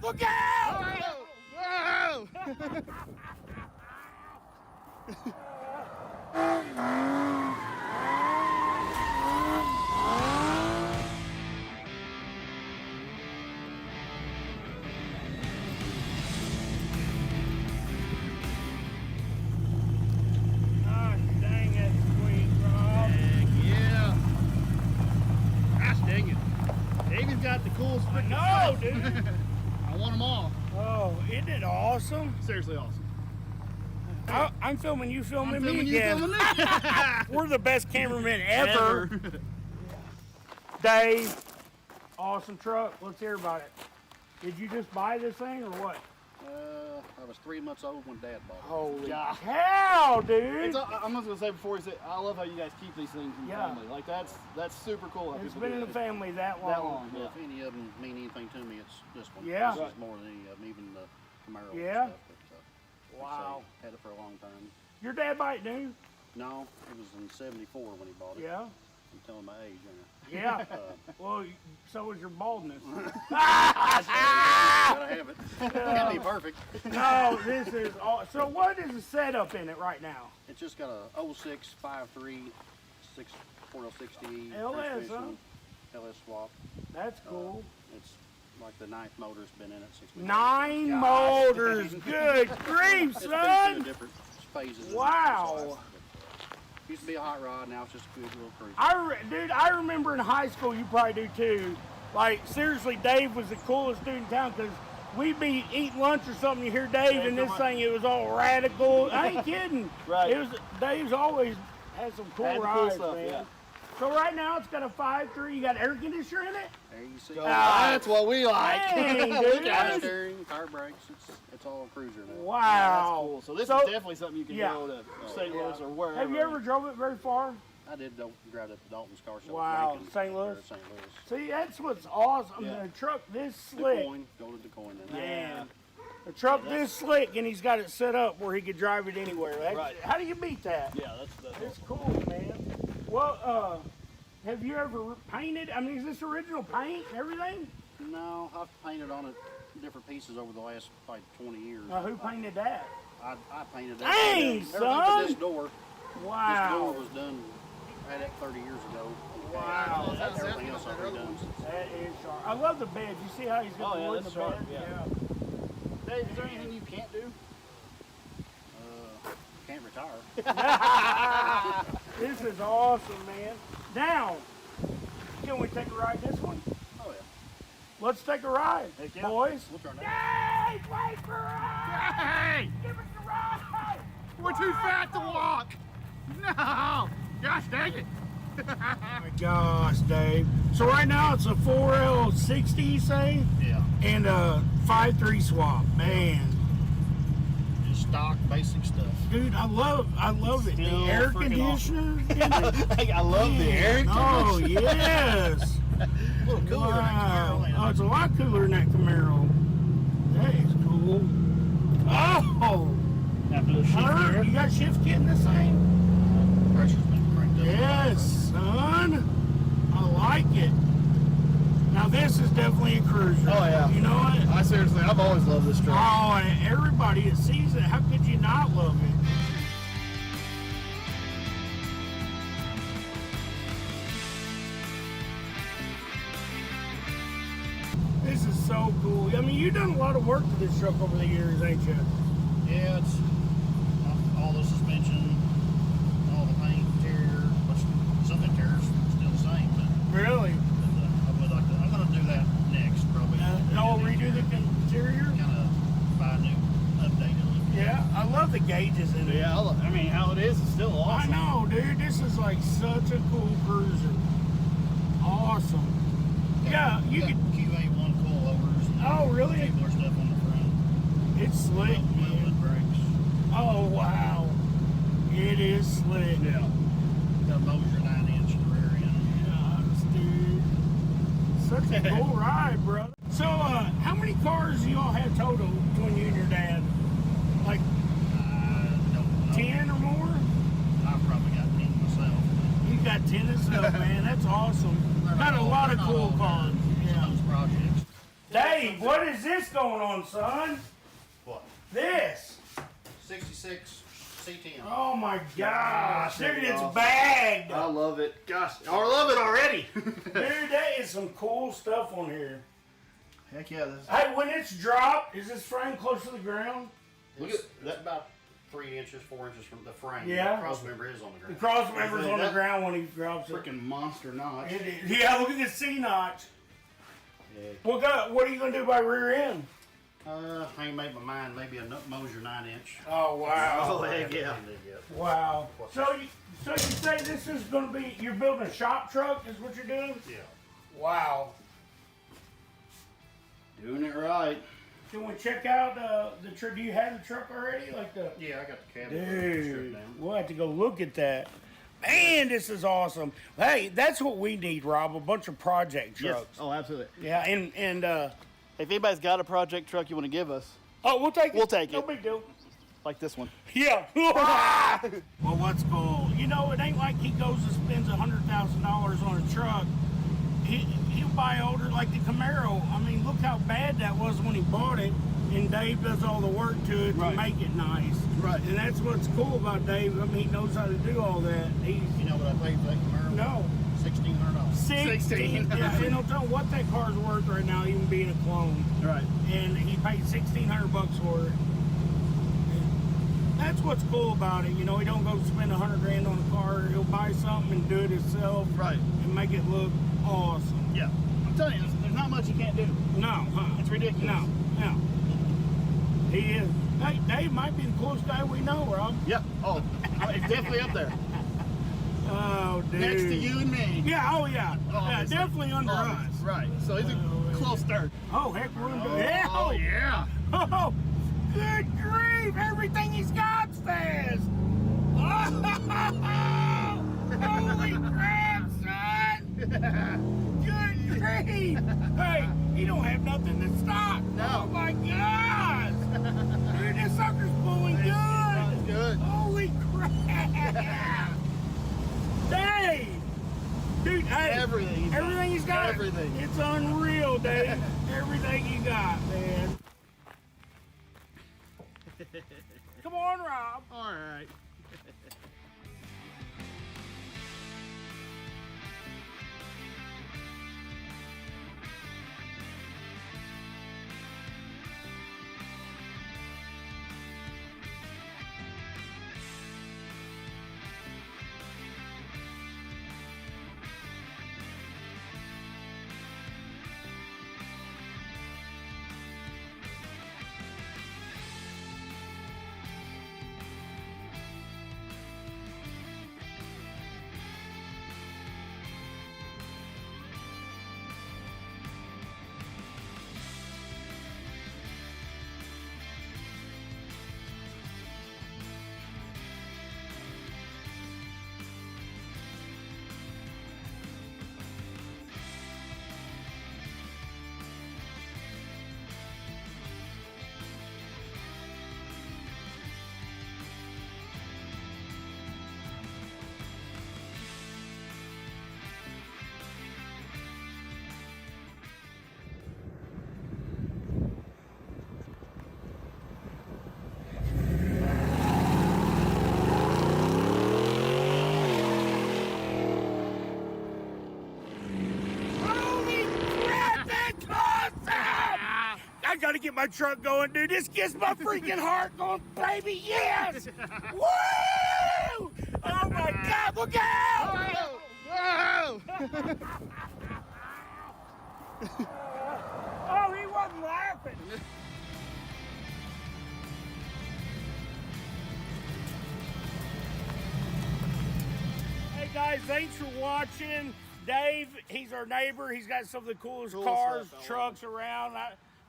Look out! Whoa! Gosh dang it, sweet Rob. Heck yeah. Gosh dang it. David's got the coolest I freaking know, stuff. dude. I want them all. Oh, isn't it awesome? Seriously awesome. I'm filming you, filming I'm me filming you, again. filming me. We're the best cameramen ever. Dave, awesome truck. Let's hear about it. Did you just buy this thing or what? I was 3 months old when Dad bought it. Holy God. cow, dude. It's, I'm just gonna say before you say, I love how you guys keep these things in the Yeah. family. Like that's super cool. How It's people been do in that. the family that long. That long. Well, Yeah. if any of them mean anything to me, it's this one. Yeah. This is more than any of them, even the Camaro Yeah. and stuff. But, Wow. so, had it for a long time. Your dad buy it new? No, it was in '74 when he bought it. Yeah. I'm telling my age, aren't Yeah. I? Well, so is your baldness. Gotta have it. Can't be perfect. No, this is all. So what is the setup in it right now? It's just got a 06 5.3 4L60 LS, huh? LS swap. That's cool. It's like the 9th motor's been in it since we 9 motors. Good grief, It's been son. through different phases. of Wow. its life, but, used to be a hot rod, now it's just a good little cruiser. Dude, I remember in high school, you probably do too. Like, seriously, Dave was the coolest dude in town because we'd be eating lunch or something, you hear Dave and this thing, it was all radical. I ain't kidding. Right. Dave's always had some cool Had the cool rides, stuff, man. yeah. So right now it's got a 5.3, you got air conditioner in it? There you see. That's what we like. Dang, Power dude. steering, power brakes, it's all a cruiser now. Wow. That's cool. So this So- is definitely something you can Yeah. go to St. Louis or wherever. Have you ever drove it very far? I did drive up to Dalton's car show. Wow, Macon, St. Louis? or St. Louis. See, that's what's awesome. Yeah. The truck this slick. DeCoin, go to DeCoin then. Man. The truck this slick, and he's got it set up where he could drive it anywhere. Right. How do you beat that? Yeah, that's It's cool, man. Well, have you ever painted? I mean, is this original paint and everything? No, I've painted on it different pieces over the last like 20 years. Who painted that? I painted Dang, everything son! but this door. This door Wow. was done right at 30 years ago. Wow. Everything else I've redone since. That is sharp. I love the bed. You see how he's got the Oh, yeah, wood in the that's sharp, bed? yeah. Dave, is there anything you can't do? Can't retire. This is awesome, man. Now, can we take a ride this one? Oh yeah. Let's take a ride, Heck yeah. boys. We'll turn that. Hey, wait for us! Hey! Give us a ride! We're too fat to walk! No! Gosh dang it! Oh my gosh, Dave. So right now it's a 4L60, you say? Yeah. And a 5.3 swap. Man. Just stock basic stuff. Dude, I love it. The Still air freaking conditioner. I love the air Oh, yes. A little cooler than that Camaro, ain't it? Oh, it's a lot cooler than that Camaro. That is cool. Oh! After the Herb, you got shift kit in this thing? Pressure's been cranked up. Yes, son. I like it. Now this is definitely a cruiser. Oh, yeah. You know what? Seriously, I've always loved this truck. Oh, and everybody that sees it, how could you not love it? This is so cool. I mean, you've done a lot of work to this truck over the years, ain't you? Yeah, it's all the suspension, all the paint, interior, which some interiors still the same, but Really? I would like to. I'm gonna do that next, probably. Redo the interior? Kind of buy a new, updated look. Yeah, I love the gauges in it. Yeah, I mean, how it is still awesome. I know, dude. This is like such a cool cruiser. Awesome. Yeah, you got could. QA1 coilovers. And Oh, really? tubular stuff on the front. It's slick, man. Welded brakes. Oh, wow. It is slick. Yeah. Got a Moser 9-inch rear end. Yes, dude. Such a cool ride, brother. So, how many cars do y'all have total between you and your dad? Like Don't know. 10 or more? I've probably got 10 myself. You got 10 and stuff, man. That's awesome. Got a lot of cool cars. Yeah. Those projects. Dave, what is this going on, son? What? This. 66 C10. Oh my gosh, dude, that's it's awesome. bagged. I love it. Gosh, I love it already. Dude, that is some cool stuff on here. Heck yeah. This Hey, when it's dropped, is this frame close to the ground? Look at that's about 3 inches, 4 inches from the frame. Yeah. The cross member is on the The ground. cross member's on the That ground when he drops it. Freaking monster notch. It is. Yeah, look at the C notch. Yeah. What are you gonna do by rear end? I ain't made my mind. Maybe a Moser 9-inch. Oh wow! Oh heck yeah. Wow. So you say this is gonna be you're building a shop truck? Is what you're doing? Yeah. Wow. Doing it right. Can we check out the truck? Do you have the truck already? Like the Yeah, I got the cabin stripped dude. down. We'll have to go look at that. Man, this is awesome. Hey, that's what we need, Rob. A bunch of project trucks. Oh, absolutely. Yeah, and If anybody's got a project truck you want to give us, oh, we'll take it. We'll take No it. big deal. like this one. Yeah. Well, what's cool? You know, it ain't like he goes and spends $100,000 on a truck. He'll buy older, like the Camaro. I mean, look how bad that was when he bought it, and Dave does all the work to it to Right. make it nice. Right. And that's what's cool about Dave. I mean, he knows how to do all that. He's You know what I paid for that Camaro? no. $1,600. 16. Yeah, and don't tell him what that car's worth right now, even being a clone. Right. And he paid $1,600 for it. And that's what's cool about it. You know, he don't go spend $100,000 on a car. He'll buy something and do it himself. Right. And make it look awesome. Yeah. I'm telling you, there's not much you can't do. No, It's ridiculous. No. He is. Hey, Dave might be the coolest guy we know, Rob. Yep. Oh, it's definitely up there. Oh, dude. Next to you and me. Yeah, oh yeah. Yeah, Obviously. definitely under us. Obviously. Right. So he's a close third. Oh, heck, we're in Oh, yeah. oh, yeah. Oh, good grief! Everything he's got fast. Oh, holy crap, son! Good grief! Hey, he don't have nothing to stop. No. Oh my gosh! Dude, this sucker's pulling good. Sounds good. Holy crap! Dave! Dude, hey, Everything he's got. Everything. It's unreal, Dave. Everything you got, man. Come on, Rob. All right. Holy crap, that's awesome! I gotta get my truck going, dude. This gets my freaking heart going, baby. Yes! Woo! Oh my God, look out! Whoa! Oh, he wasn't laughing. Hey guys, thanks for watching. Dave, he's our neighbor. He's got some of the coolest Cool cars, stuff, I love trucks around.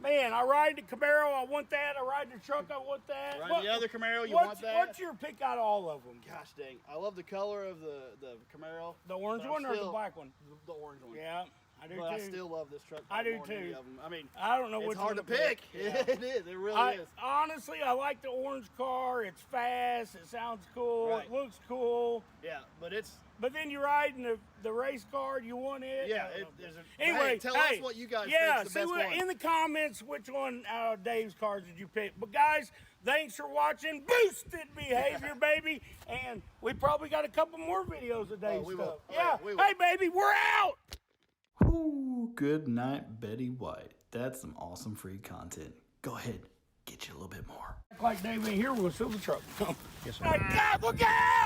Man, I ride the Camaro, I want that. I ride the truck, I want that. Ride the other Camaro, you want that? What's your pick out of all of them? Gosh dang. I love the color of the Camaro. The orange But one or the still- black one? The orange one. Yeah. I do but too. I still love this truck. I do more than any too. of them. I mean, I don't know it's which hard one to pick. Yeah. It is. It really is. Honestly, I like the orange car. It's fast. It sounds cool. Right. It looks cool. Yeah, but it's. But then you ride in the race car. You want it? Yeah. Anyway, hey, tell us what you guys yeah, think's the best one. in the comments which one out of Dave's cars did you pick. But guys, thanks for watching Boosted Behavior, baby. And we probably got a couple more videos of Dave's we stuff. will. Yeah. We will. Hey, baby, we're out. Ooh, good night, Betty White. That's some awesome free content. Go ahead, get you a little bit more. Like Dave ain't here, we'll steal the truck. Yes, sir. My God, look out!